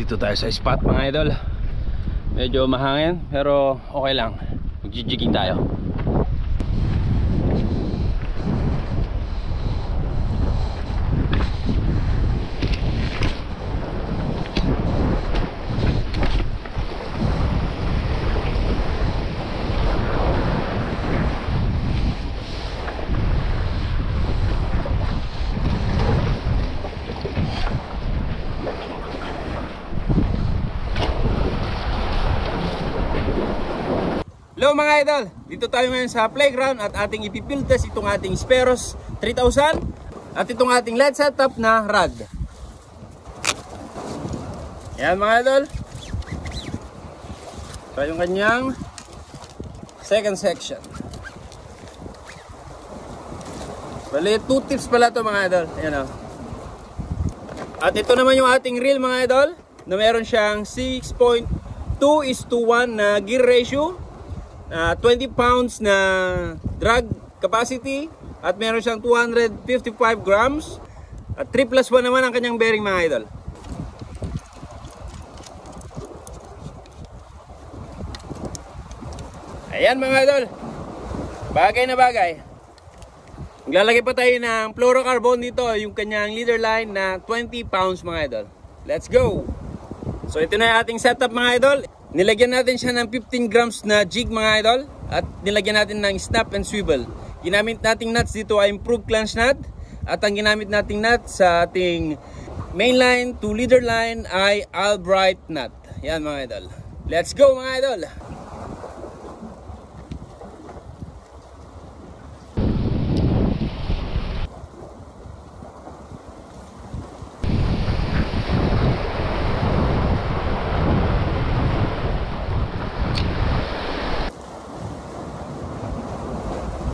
Dito tayo sa spot mga idol. Medyo mahangin pero okay lang. Magjijigging tayo. Hello mga idol, dito tayo ngayon sa playground at ating ipifield test itong ating Speros 3000 at itong ating LED setup na rod. Yan mga idol. So yung kanyang second section. Bali 2 tips pala to mga idol. Ayan o. At ito naman yung ating reel mga idol, na meron siyang 6.2:1 na gear ratio, 20 pounds na drag capacity, at meron siyang 255 grams at 3+1 naman ang kanyang bearing mga idol. Ayan mga idol, bagay na bagay. Maglalagay pa tayo ng fluorocarbon dito, yung kanyang leader line na 20 pounds mga idol. Let's go! So ito na yung ating setup mga idol. Nilagyan natin siya ng 15 grams na jig mga idol, at nilagyan natin ng snap and swivel. Ginamit nating nuts dito ay improved clanch nut, at ang ginamit nating nut sa ating main line to leader line ay Albright nut. Yan mga idol. Let's go mga idol!